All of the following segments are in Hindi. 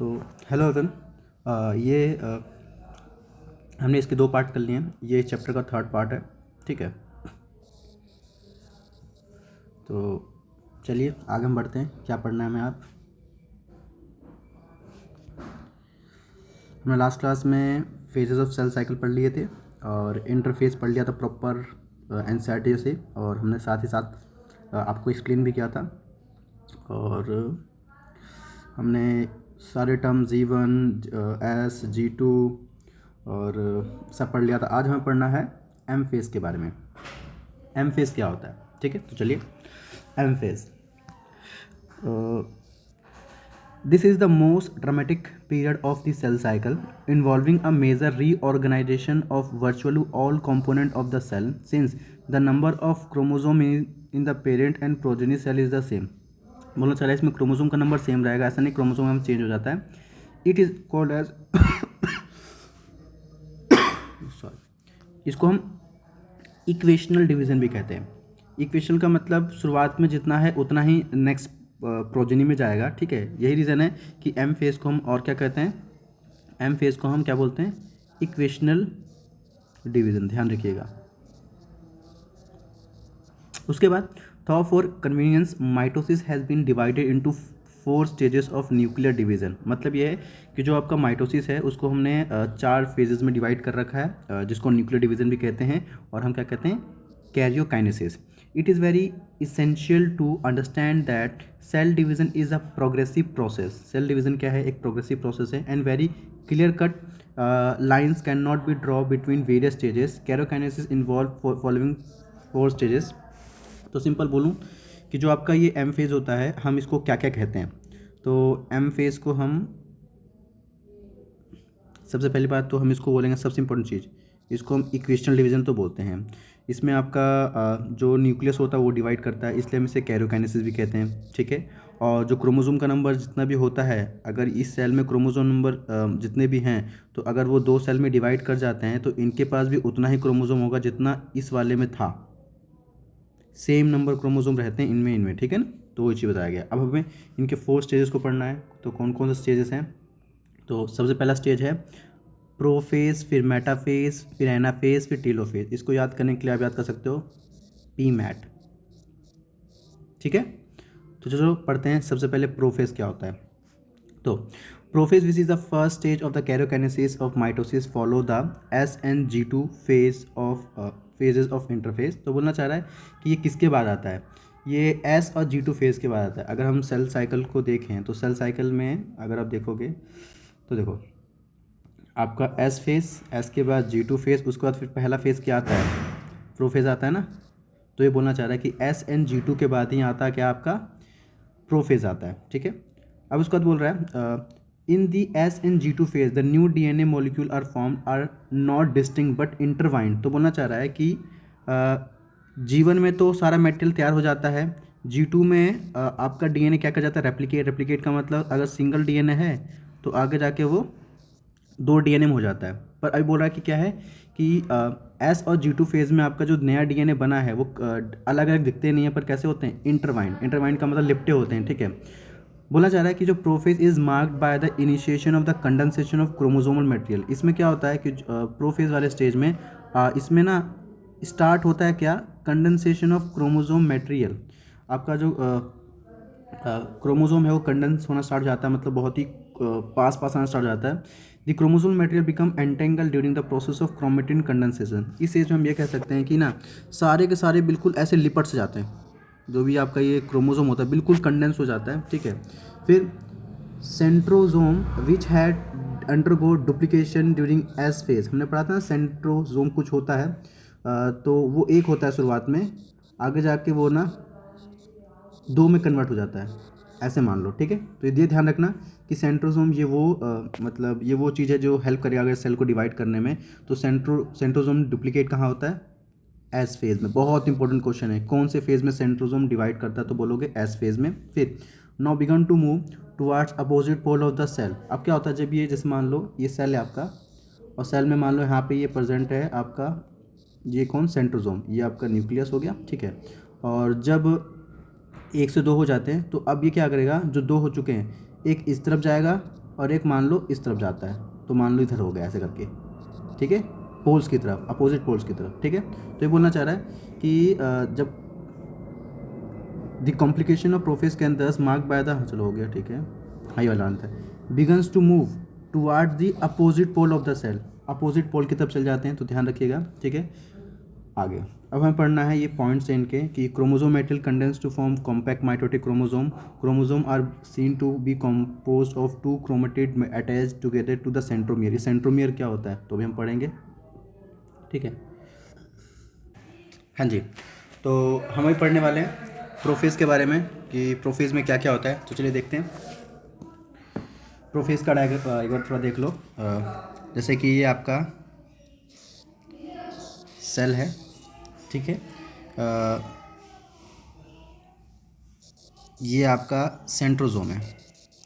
तो हेलो एवरीवन। हमने इसके 2 पार्ट कर लिए हैं। ये चैप्टर का 3rd पार्ट है, ठीक है। तो चलिए आगे हम बढ़ते हैं। क्या पढ़ना है हमें आप? हमने लास्ट क्लास में फेजेस ऑफ सेल साइकिल पढ़ लिए थे और इंटरफेस पढ़ लिया था प्रॉपर एनसीईआरटी से, और हमने साथ ही साथ आपको एक्सप्लेन भी किया था। और हमने सारे टर्म G1 S G2 और सब पढ़ लिया था। आज हमें पढ़ना है एम फेज़ के बारे में। एम फेज़ क्या होता है, ठीक है। तो चलिए, M phase, this is the most dramatic period of the cell cycle, involving a major reorganization of virtually all components of the cell, since the number of chromosomes in the parent and progeny cell is the same। बोलना चला इसमें क्रोमोसोम का नंबर सेम रहेगा, ऐसा नहीं क्रोमोसोम में चेंज हो जाता है। It is called as sorry, इसको हम इक्वेशनल डिवीज़न भी कहते हैं। इक्वेशनल का मतलब शुरुआत में जितना है उतना ही नेक्स्ट प्रोजेनी में जाएगा, ठीक है। यही रीज़न है कि एम फेज़ को हम और क्या कहते हैं, एम फेज़ को हम क्या बोलते हैं, इक्वेशनल डिवीज़न, ध्यान रखिएगा। उसके बाद for convenience mitosis has been divided into 4 stages of nuclear division. मतलब ये है कि जो आपका माइटोसिस है उसको हमने 4 फेजेस में डिवाइड कर रखा है, जिसको न्यूक्लियर डिवीज़न भी कहते हैं, और हम क्या कहते हैं, karyokinesis. It is very essential to understand that cell division is a progressive process। Cell division क्या है, एक progressive process है, and very clear cut lines cannot be drawn between various stages। Karyokinesis involve following 4 stages। तो सिंपल बोलूँ कि जो आपका ये एम फेज़ होता है, हम इसको क्या क्या कहते हैं। तो एम फेज़ को हम सबसे पहली बात तो हम इसको बोलेंगे, सबसे इंपॉर्टेंट चीज़, इसको हम इक्वेशनल डिवीज़न तो बोलते हैं। इसमें आपका जो न्यूक्लियस होता है वो डिवाइड करता है, इसलिए हम इसे कैरियोकाइनेसिस भी कहते हैं, ठीक है। और जो क्रोमोसोम का नंबर जितना भी होता है, अगर इस सेल में क्रोमोसोम नंबर जितने भी हैं, तो अगर वो 2 सेल में डिवाइड कर जाते हैं तो इनके पास भी उतना ही क्रोमोसोम होगा जितना इस वाले में था। सेम नंबर क्रोमोसोम रहते हैं इनमें, ठीक है ना। तो वो चीज़ बताया गया। अब हमें इनके 4 स्टेजेस को पढ़ना है। तो कौन कौन से स्टेजेस हैं? तो सबसे पहला स्टेज है प्रोफेज, फिर मेटाफेज, फिर एनाफेज, फिर टीलोफेज। इसको याद करने के लिए आप याद कर सकते हो पी मैट, ठीक है। तो चलो पढ़ते हैं। सबसे पहले प्रोफेज क्या होता है। तो prophase which is the first stage of the karyokinesis of mitosis, follow the S and G2 phases of interphase. तो बोलना चाह रहा है कि ये किसके बाद आता है, ये S और G2 फेज़ के बाद आता है। अगर हम सेल साइकिल को देखें तो सेल साइकिल में अगर आप देखोगे तो देखो आपका S फेज़, S के बाद G2 फेज़, उसके बाद फिर पहला फेज़ क्या आता है, प्रोफेज़ आता है ना। तो ये बोलना चाह रहा है कि S and G2 के बाद ही आता है क्या, आपका प्रोफेज़ आता है, ठीक है। अब उसके बाद बोल रहा है in the S and G2 phase the new DNA molecule are formed are not distinct but intertwined. तो बोलना चाह रहा है कि G1 में तो सारा मेटेरियल तैयार हो जाता है, G2 में आपका DNA क्या कर जाता है, रेप्लिकेट का मतलब अगर सिंगल DNA है तो आगे जाके वो 2 DNA में हो जाता है। पर अभी बोल रहा है कि क्या है कि S और G2 फेज़ में आपका जो नया DNA बना है वो अलग अलग दिखते नहीं है, पर कैसे होते हैं, इंटरवाइंड का मतलब लिपटे होते हैं, ठीक है। बोला जा रहा है कि जो prophase is marked by the initiation of the condensation of chromosomal material. इसमें क्या होता है कि प्रोफेज वाले स्टेज में इसमें ना स्टार्ट होता है क्या, कंडेंसेशन ऑफ क्रोमोसोम मटेरियल। आपका जो क्रोमोसोम है वो कंडेंस होना स्टार्ट हो जाता है, मतलब बहुत ही पास आना स्टार्ट हो जाता है। The chromosome material become entangle during the process of chromatin condensation. इस स्टेज में हम ये कह सकते हैं कि ना सारे के सारे बिल्कुल ऐसे लिपट से जाते हैं, जो भी आपका ये क्रोमोसोम होता है बिल्कुल कंडेंस हो जाता है, ठीक है। फिर centrosome which had undergo duplication during S phase. हमने पढ़ा था ना सेंट्रोजोम कुछ होता है, तो वो एक होता है शुरुआत में, आगे जाके वो ना 2 में कन्वर्ट हो जाता है, ऐसे मान लो, ठीक है। तो ये ध्यान रखना कि सेंट्रोजोम ये वो मतलब ये वो चीज़ है जो हेल्प करेगा अगर सेल को डिवाइड करने में। तो सेंट्रोजोम डुप्लीकेट कहाँ होता है, एस फेज़ में। बहुत इंपॉर्टेंट क्वेश्चन है, कौन से फेज़ में सेंट्रोजोम डिवाइड करता है, तो बोलोगे एस फेज़ में। फिर now began to move towards opposite pole of the cell. अब क्या होता है, जब ये जैसे मान लो ये सेल है आपका, और सेल में मान लो यहाँ पे ये प्रेजेंट है आपका, ये कौन, सेंट्रोजोम, ये आपका न्यूक्लियस हो गया, ठीक है। और जब 1 से 2 हो जाते हैं तो अब ये क्या करेगा, जो 2 हो चुके हैं, एक इस तरफ जाएगा और एक मान लो इस तरफ जाता है, तो मान लो इधर हो गया ऐसे करके, ठीक है, पोल्स की तरफ, अपोजिट पोल्स की तरफ, ठीक है। तो ये बोलना चाह रहा है कि जब the complication of prophase can thus mark by the, चलो हो गया, ठीक है, हाई वाला आंसर है, begins to move toward the opposite pole of the cell, opposite pole की तरफ चल जाते हैं, तो ध्यान रखिएगा, ठीक है। आगे अब हमें पढ़ना है ये पॉइंट्स हैं इनके कि chromosome material condense to form compact mitotic chromosome, chromosome are seen to be composed of two chromatid attached together to the centromere. ये सेंट्रोमियर क्या होता है तो भी हम पढ़ेंगे, ठीक है। हाँ जी, तो हम भी पढ़ने वाले हैं प्रोफेज के बारे में कि प्रोफेज में क्या क्या होता है, तो चलिए देखते हैं। प्रोफेज का डायग्राम एक बार थोड़ा देख लो। जैसे कि ये आपका सेल है, ठीक है, ये आपका सेंट्रोजोम है,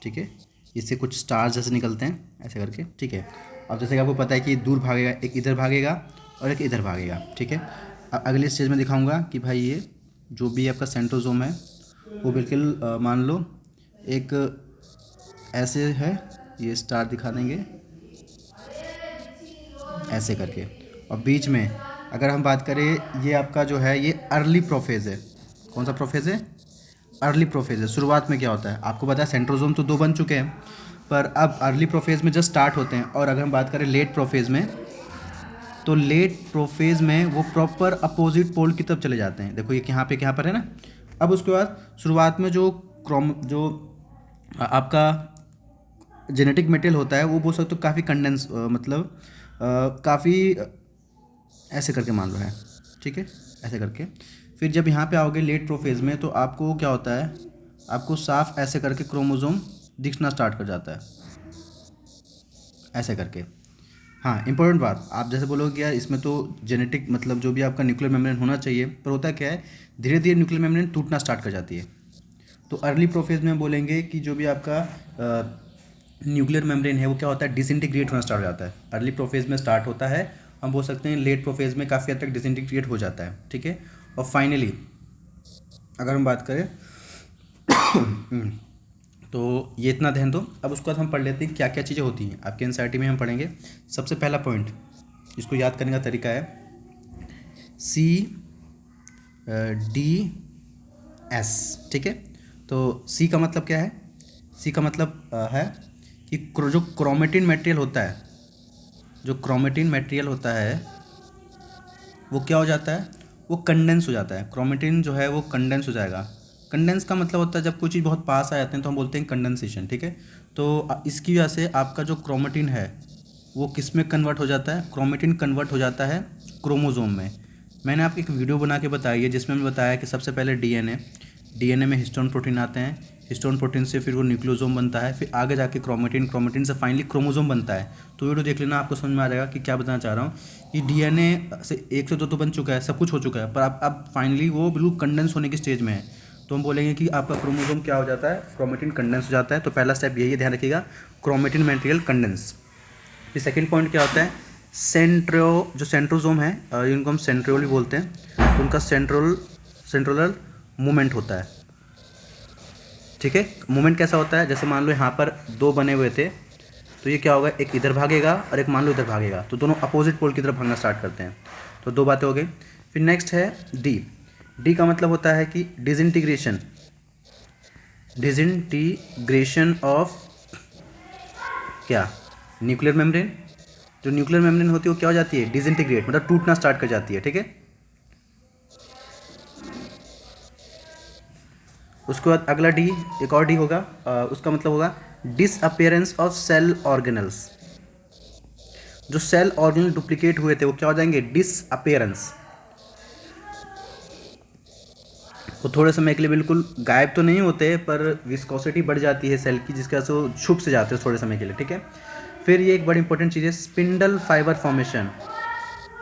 ठीक है, इससे कुछ स्टार्स जैसे निकलते हैं ऐसे करके, ठीक है। अब जैसे कि आपको पता है कि दूर भागेगा, एक इधर भागेगा और एक इधर भागेगा, ठीक है। अगले स्टेज में दिखाऊंगा कि भाई ये जो भी आपका सेंट्रोजोम है वो बिल्कुल मान लो एक ऐसे है, ये स्टार दिखा देंगे ऐसे करके, और बीच में अगर हम बात करें ये आपका जो है ये अर्ली प्रोफेज है। कौन सा प्रोफेज है? अर्ली प्रोफेज है। शुरुआत में क्या होता है आपको पता है, सेंट्रोजोम तो 2 बन चुके हैं, पर अब अर्ली प्रोफेज में जस्ट स्टार्ट होते हैं। और अगर हम बात करें लेट प्रोफेज में, तो लेट प्रोफेज में वो प्रॉपर अपोजिट पोल की तरफ चले जाते हैं। देखो ये यहाँ पर है ना। अब उसके बाद शुरुआत में जो आपका जेनेटिक मटेरियल होता है वो बोल सकते हो काफ़ी कंडेंस, मतलब काफ़ी ऐसे करके मान लो है, ठीक है, ऐसे करके। फिर जब यहाँ पे आओगे लेट प्रोफेज में, तो आपको क्या होता है, आपको साफ ऐसे करके क्रोमोसोम दिखना स्टार्ट कर जाता है ऐसे करके। हाँ, इंपॉर्टेंट बात, आप जैसे बोलोगे यार इसमें तो जेनेटिक मतलब जो भी आपका न्यूक्लियर मेम्ब्रेन होना चाहिए, पर होता क्या है, धीरे धीरे न्यूक्लियर मेम्ब्रेन टूटना स्टार्ट कर जाती है। तो अर्ली प्रोफेज में बोलेंगे कि जो भी आपका न्यूक्लियर मेम्ब्रेन है वो क्या होता है, डिसइंटीग्रेट होना स्टार्ट हो जाता है। अर्ली प्रोफेज में स्टार्ट होता है, हम बोल सकते हैं लेट प्रोफेज में काफ़ी हद तक डिसइंटीग्रेट हो जाता है, ठीक है। और फाइनली अगर हम बात करें तो ये इतना ध्यान दो। अब उसके बाद हम पढ़ लेते हैं क्या क्या चीज़ें होती हैं आपके एनसीईआरटी में। हम पढ़ेंगे सबसे पहला पॉइंट, इसको याद करने का तरीका है CDS, ठीक है। तो C का मतलब क्या है? C का मतलब है कि जो क्रोमेटिन मटेरियल होता है, जो क्रोमेटिन मटेरियल होता है वो क्या हो जाता है, वो कंडेंस हो जाता है। क्रोमेटिन जो है वो कंडेंस हो जाएगा। कंडेंस का मतलब होता है जब कोई चीज़ बहुत पास आ जाते हैं तो हम बोलते हैं कंडेंसेशन, ठीक है। तो इसकी वजह से आपका जो क्रोमेटिन है वो किस में कन्वर्ट हो जाता है, क्रोमेटिन कन्वर्ट हो जाता है क्रोमोसोम में। मैंने आपको एक वीडियो बना के बताई है जिसमें मैंने बताया कि सबसे पहले डीएनए में हिस्टोन प्रोटीन आते हैं, हिस्टोन प्रोटीन से फिर वो न्यूक्लियोसोम बनता है, फिर आगे जाके क्रोमेटिन से फाइनली क्रोमोसोम बनता है। तो वीडियो देख लेना, आपको समझ में आ जाएगा कि क्या बताना चाह रहा हूँ। कि डीएनए से 1 से 2 तो बन चुका है, सब कुछ हो चुका है, पर अब फाइनली वो बिल्कुल कंडेंस होने की स्टेज में है। तो हम बोलेंगे कि आपका क्रोमोसोम क्या हो जाता है, क्रोमेटिन कंडेंस हो जाता है। तो पहला स्टेप यही है, ध्यान रखिएगा, क्रोमेटिन मटेरियल कंडेंस। फिर सेकेंड पॉइंट क्या होता है, जो सेंट्रोजोम है इनको हम सेंट्रियोल भी बोलते हैं, तो उनका सेंट्रोलर मूवमेंट होता है, ठीक है। मूवमेंट कैसा होता है, जैसे मान लो यहाँ पर 2 बने हुए थे, तो ये क्या होगा, एक इधर भागेगा और एक मान लो इधर भागेगा, तो दोनों अपोजिट पोल की तरफ भागना स्टार्ट करते हैं। तो 2 बातें हो गई। फिर नेक्स्ट है डी का मतलब होता है कि डिसइंटीग्रेशन ऑफ क्या, न्यूक्लियर मेम्ब्रेन। जो न्यूक्लियर मेम्ब्रेन होती है वो क्या हो जाती है, डिसइंटीग्रेट, मतलब टूटना स्टार्ट कर जाती है, ठीक है। उसके बाद अगला डी, एक और डी होगा, उसका मतलब होगा डिसअपियरेंस ऑफ सेल ऑर्गेनल्स। जो सेल ऑर्गेनल डुप्लीकेट हुए थे वो क्या हो जाएंगे, डिसअपियरेंस। वो थोड़े समय के लिए बिल्कुल गायब तो नहीं होते, पर विस्कोसिटी बढ़ जाती है सेल की, जिसकी वजह से वो छुप से जाते हैं थोड़े समय के लिए, ठीक है। फिर ये एक बड़ी इंपॉर्टेंट चीज़ है, स्पिंडल फाइबर फॉर्मेशन।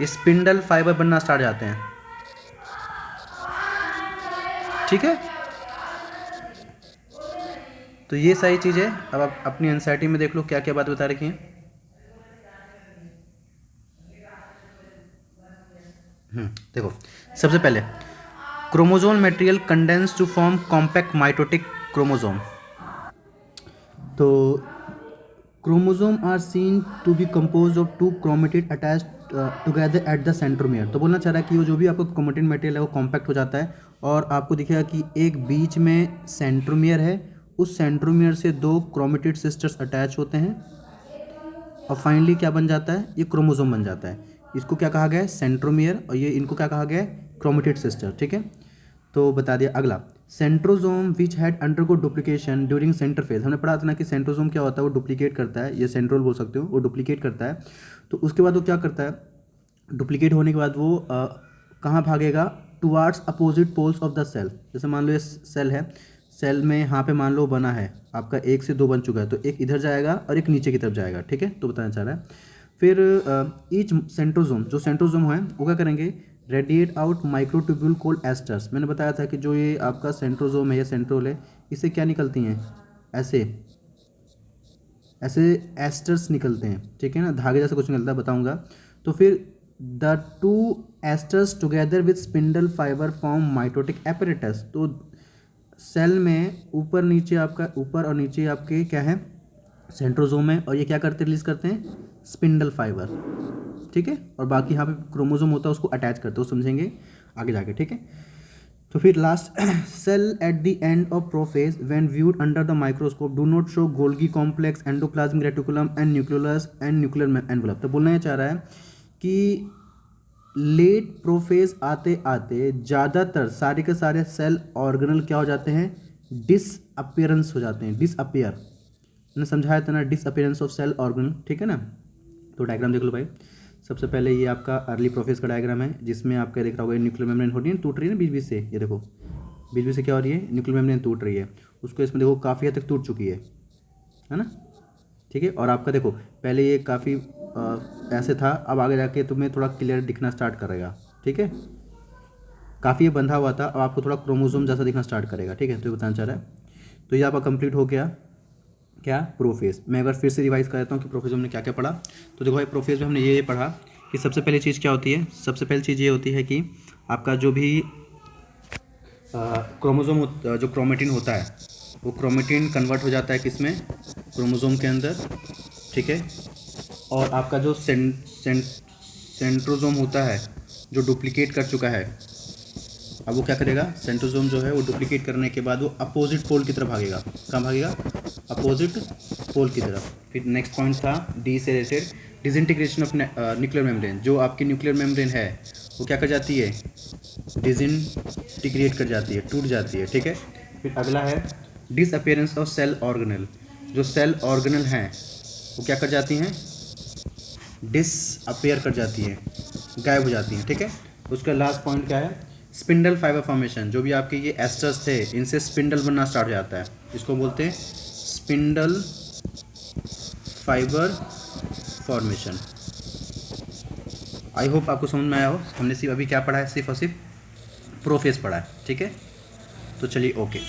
ये स्पिंडल फाइबर बनना स्टार्ट जाते हैं, ठीक है। तो ये सारी चीज़ें अब आप अपनी एनसीईआरटी में देख लो क्या क्या बात बता रखी हैं। देखो सबसे पहले chromosome material condense to form compact mitotic chromosome. तो chromosome are seen to be composed of two chromatid attach together at the centromere. तो बोलना चाह रहा है कि वो जो भी आपका क्रोमेटिन मटेरियल है वो कॉम्पैक्ट हो जाता है और आपको दिखेगा कि एक बीच में सेंट्रोमियर है, उस सेंट्रोमियर से दो क्रोमेटिड सिस्टर्स अटैच होते हैं और फाइनली क्या बन जाता है, ये क्रोमोसोम बन जाता है। इसको क्या कहा गया है, सेंट्रोमियर, और ये इनको क्या कहा गया है, क्रोमेटिड सिस्टर। ठीक है, तो बता दिया। अगला, centrosome which had undergo duplication during interphase. हमने पढ़ा था ना कि सेंट्रोजोम क्या होता है, वो डुप्लीकेट करता है, ये सेंट्रोल बोल सकते हो, वो डुप्लीकेट करता है। तो उसके बाद वो क्या करता है, डुप्लीकेट होने के बाद वो कहाँ भागेगा, towards opposite poles of the cell. जैसे मान लो ये सेल है, सेल में यहाँ पे मान लो बना है आपका 1 से 2 बन चुका है, तो एक इधर जाएगा और एक नीचे की तरफ जाएगा। ठीक है, तो बताना चाह रहा है। फिर ईच सेंट्रोजोम, जो सेंट्रोजोम है वो क्या करेंगे, radiate out microtubule cold asters. मैंने बताया था कि जो ये आपका सेंट्रोजोम है या सेंट्रोल है, इससे क्या निकलती हैं, ऐसे ऐसे एस्टर्स निकलते हैं। ठीक है ना, धागे जैसा कुछ निकलता है, बताऊंगा। तो फिर the two asters together with spindle fibre form mitotic apparatus. तो सेल में ऊपर नीचे आपका, ऊपर और नीचे आपके क्या है, सेंट्रोजोम है, और ये क्या करते, रिलीज करते हैं स्पिंडल फाइबर। ठीक है, और बाकी यहाँ पे क्रोमोसोम होता है उसको अटैच करते हो, समझेंगे आगे जाके। ठीक है, तो फिर last, cell at the end of prophase when viewed under the microscope do not show Golgi complex, endoplasmic reticulum and nucleus and nuclear envelope. तो बोलना ये चाह रहा है कि लेट प्रोफेज आते आते ज़्यादातर सारे के सारे सेल ऑर्गेनल क्या हो जाते हैं, डिसअपियरेंस हो जाते हैं, डिसअपियर। मैंने समझाया था ना, डिसअपियरेंस ऑफ सेल ऑर्गेनल। ठीक है ना, तो डायग्राम देख लो भाई। सबसे पहले ये आपका अर्ली प्रोफेज का डायग्राम है, जिसमें आपका देख रहा होगा न्यूक्लियर मेम्ब्रेन हो रही है, टूट रही है ना बीच बीच से। ये देखो बीच बीच से क्या हो रही है, न्यूक्लियर मेम्ब्रेन टूट रही है, उसको इसमें देखो काफ़ी हद तक टूट चुकी है ना। ठीक है, और आपका देखो पहले ये काफ़ी ऐसे था, अब आगे जाके तुम्हें थोड़ा क्लियर दिखना स्टार्ट करेगा। ठीक है, काफ़ी ये बंधा हुआ था, अब आपको थोड़ा क्रोमोसोम जैसा दिखना स्टार्ट करेगा। ठीक है, तो ये बताना चाह रहा है। तो ये आपका कंप्लीट हो गया क्या, प्रोफेज। मैं अगर फिर से रिवाइज कर देता हूँ कि प्रोफेज में हमने क्या क्या पढ़ा। तो देखो भाई, प्रोफेज में हमने ये पढ़ा कि सबसे पहले चीज़ क्या होती है, सबसे पहली चीज़ ये होती है कि आपका जो भी क्रोमोसोम, जो क्रोमेटिन होता है, वो क्रोमेटिन कन्वर्ट हो जाता है किसमें, क्रोमोसोम के अंदर। ठीक है, और आपका जो सेंट्रोजोम होता है जो डुप्लीकेट कर चुका है, अब वो क्या करेगा, सेंट्रोजोम जो है वो डुप्लीकेट करने के बाद वो अपोजिट पोल की तरफ भागेगा। कहाँ भागेगा, अपोजिट पोल की तरफ। फिर नेक्स्ट पॉइंट था डी से related, disintegration of nuclear membrane. जो आपकी न्यूक्लियर मेम्ब्रेन है वो क्या कर जाती है, डिसइंटीग्रेट कर जाती है, टूट जाती है। ठीक है, फिर अगला है डिसअपियरेंस ऑफ सेल ऑर्गेनल। जो सेल ऑर्गेनल हैं वो क्या कर जाती हैं, डिसअपियर कर जाती हैं, गायब हो जाती हैं। ठीक है, उसका लास्ट पॉइंट क्या है, स्पिंडल फाइबर फॉर्मेशन। जो भी आपके ये एस्टर्स थे, इनसे स्पिंडल बनना स्टार्ट हो जाता है, इसको बोलते हैं spindle fibre formation. I hope आपको समझ में आया हो। हमने सिर्फ अभी क्या पढ़ा है, सिर्फ और सिर्फ प्रोफेज पढ़ा है। ठीक है, तो चलिए ओके।